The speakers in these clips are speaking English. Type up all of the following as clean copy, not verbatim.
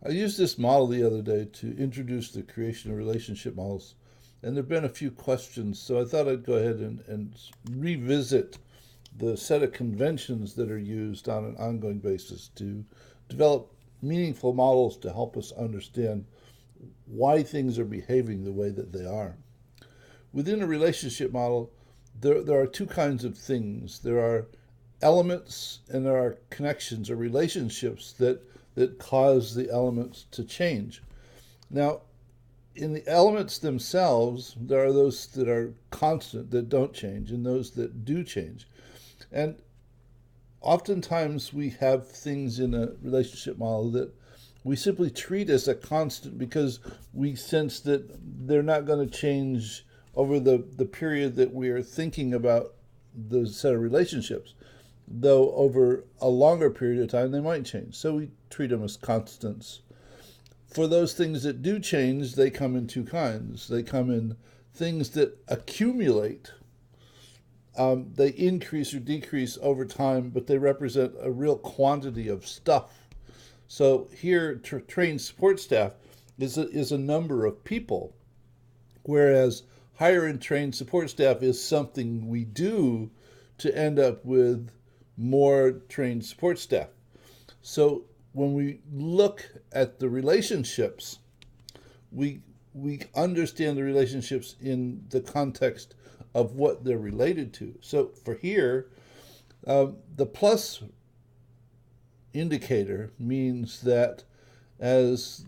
I used this model the other day to introduce the creation of relationship models, and there have been a few questions, so I thought I'd go ahead and revisit the set of conventions that are used on an ongoing basis to develop meaningful models to help us understand why things are behaving the way that they are. Within a relationship model, there are two kinds of things. There are elements and there are connections or relationships that cause the elements to change. Now, in the elements themselves, there are those that are constant, that don't change, and those that do change. And oftentimes we have things in a relationship model that we simply treat as a constant because we sense that they're not going to change over the period that we are thinking about the set of relationships, though over a longer period of time they might change. So we treat them as constants. For those things that do change, they come in two kinds. They come in things that accumulate. They increase or decrease over time, but they represent a real quantity of stuff. So here, trained support staff is a number of people, whereas hire and trained support staff is something we do to end up with more trained support staff. So when we look at the relationships, we understand the relationships in the context of what they're related to. So for here, the plus indicator means that as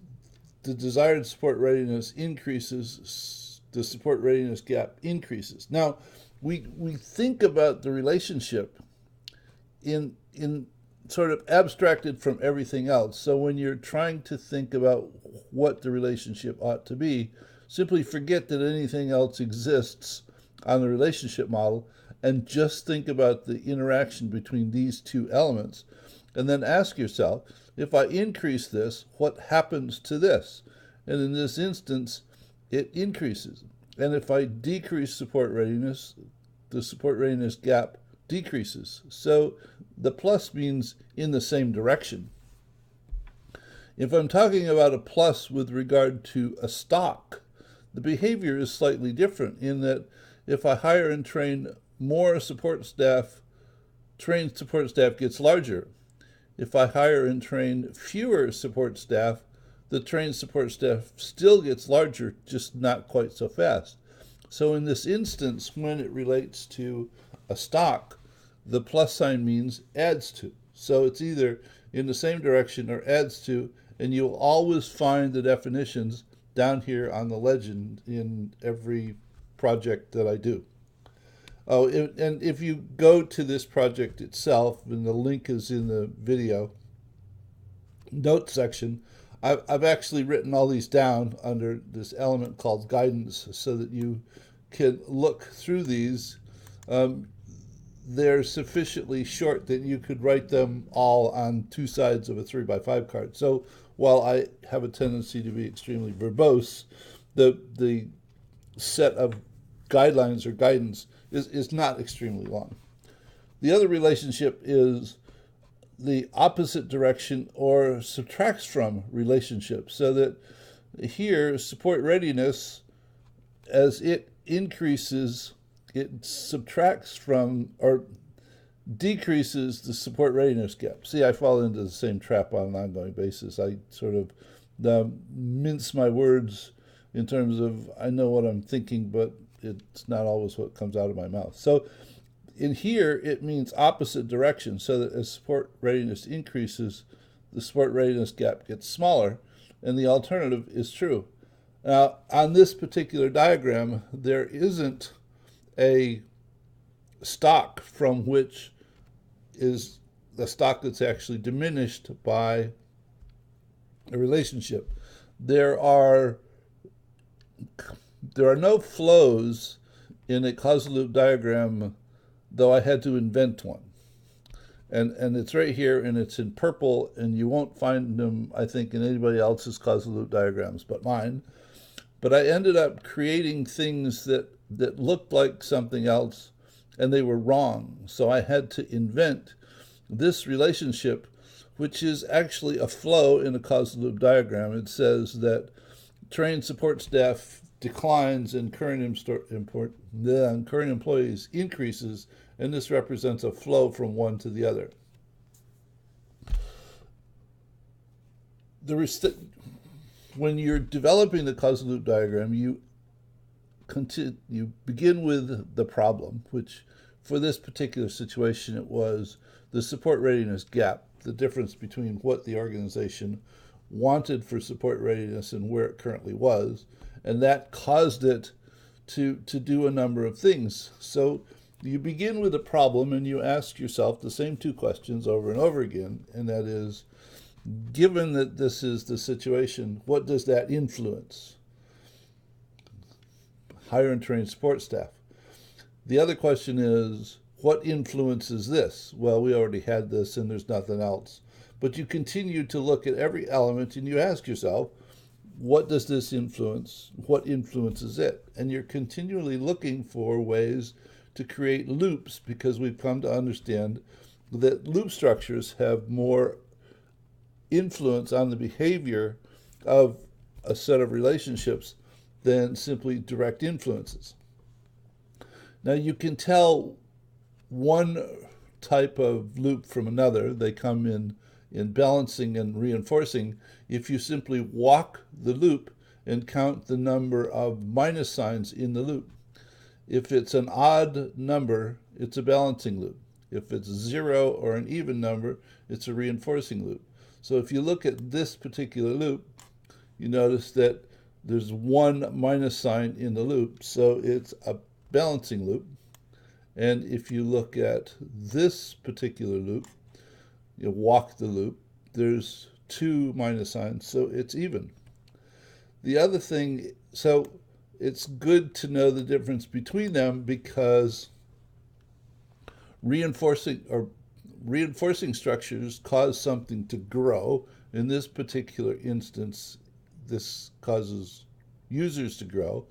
the desired support readiness increases, the support readiness gap increases. Now, we think about the relationship in sort of abstracted from everything else. So when you're trying to think about what the relationship ought to be, simply forget that anything else exists on the relationship model and just think about the interaction between these two elements. And then ask yourself, if I increase this, what happens to this? And in this instance, it increases. And if I decrease support readiness, the support readiness gap decreases. So the plus means in the same direction. If I'm talking about a plus with regard to a stock, the behavior is slightly different in that if I hire and train more support staff, trained support staff gets larger. If I hire and train fewer support staff, the trained support staff still gets larger, just not quite so fast. So in this instance, when it relates to a stock, the plus sign means adds to. So it's either in the same direction or adds to, and you'll always find the definitions down here on the legend in every project that I do. Oh, and if you go to this project itself, and the link is in the video notes section, I've actually written all these down under this element called guidance so that you can look through these. They're sufficiently short that you could write them all on two sides of a 3x5 card. So while I have a tendency to be extremely verbose, the set of guidelines or guidance is not extremely long. The other relationship is the opposite direction or subtracts from relationship, so that here support readiness, as it increases, it subtracts from or decreases the support readiness gap. See, I fall into the same trap on an ongoing basis. I sort of mince my words in terms of I know what I'm thinking, but it's not always what comes out of my mouth. So in here, it means opposite direction, so that as support readiness increases, the support readiness gap gets smaller, and the alternative is true. Now, on this particular diagram, there isn't a stock from which is the stock that's actually diminished by a relationship. There are no flows in a causal loop diagram, though I had to invent one. And it's right here, and it's in purple, and you won't find them, I think, in anybody else's causal loop diagrams but mine. But I ended up creating things that looked like something else, and they were wrong. So I had to invent this relationship, which is actually a flow in a causal loop diagram. It says that trained support staff declines and current employees increases, and this represents a flow from one to the other. When you're developing the causal loop diagram, you begin with the problem, which for this particular situation it was the support readiness gap, the difference between what the organization wanted for support readiness and where it currently was, and that caused it to do a number of things. So you begin with a problem and you ask yourself the same two questions over and over again, and that is, given that this is the situation, what does that influence? Hire and train support staff. The other question is, what influences this? Well, we already had this and there's nothing else. But you continue to look at every element and you ask yourself, what does this influence? What influences it? And you're continually looking for ways to create loops, because we've come to understand that loop structures have more influence on the behavior of a set of relationships than simply direct influences. Now you can tell one type of loop from another. They come in balancing and reinforcing if you simply walk the loop and count the number of minus signs in the loop. If it's an odd number, it's a balancing loop. If it's 0 or an even number, it's a reinforcing loop. So if you look at this particular loop, you notice that there's one minus sign in the loop, so it's a balancing loop. And if you look at this particular loop, you walk the loop, there's two minus signs, so it's even. The other thing, so it's good to know the difference between them, because reinforcing structures cause something to grow. In this particular instance, this causes users to grow.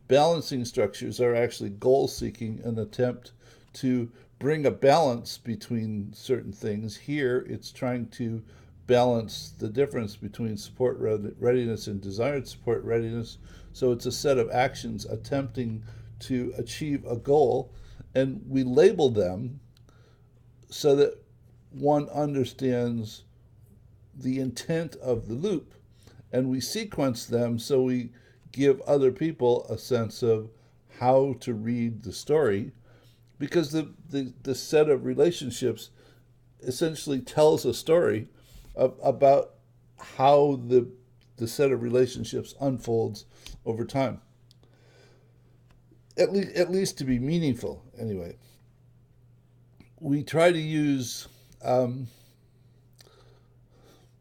Balancing structures are actually goal-seeking, an attempt to bring a balance between certain things. Here, it's trying to balance the difference between support readiness and desired support readiness. So it's a set of actions attempting to achieve a goal, and we label them so that one understands the intent of the loop, and we sequence them so we give other people a sense of how to read the story, because the set of relationships essentially tells a story about how the set of relationships unfolds over time. At least to be meaningful, anyway. We try to use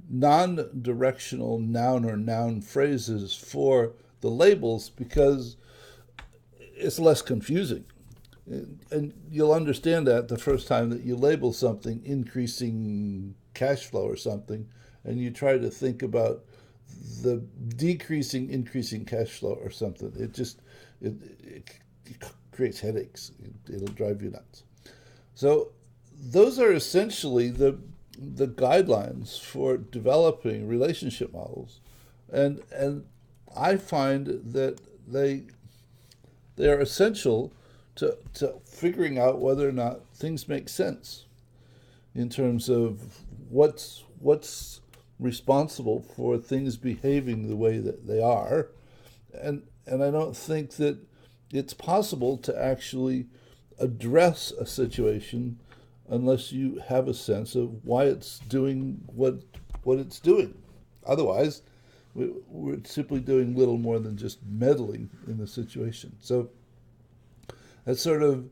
non-directional noun or noun phrases for the labels because it's less confusing. And you'll understand that the first time that you label something increasing cash flow or something, and you try to think about the increasing cash flow or something. It creates headaches. It'll drive you nuts. So those are essentially the guidelines for developing relationship models, and I find that they are essential to figuring out whether or not things make sense in terms of what's responsible for things behaving the way that they are, and I don't think that it's possible to actually address a situation unless you have a sense of why it's doing what it's doing. Otherwise, we're simply doing little more than just meddling in the situation. So that's sort of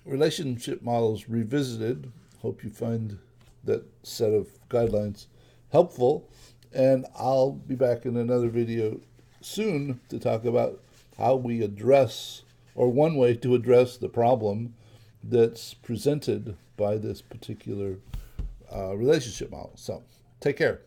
Relationship Models Revisited. Hope you find that set of guidelines helpful, and I'll be back in another video soon to talk about how we address, or one way to address, the problem that's presented by this particular relationship model. So take care.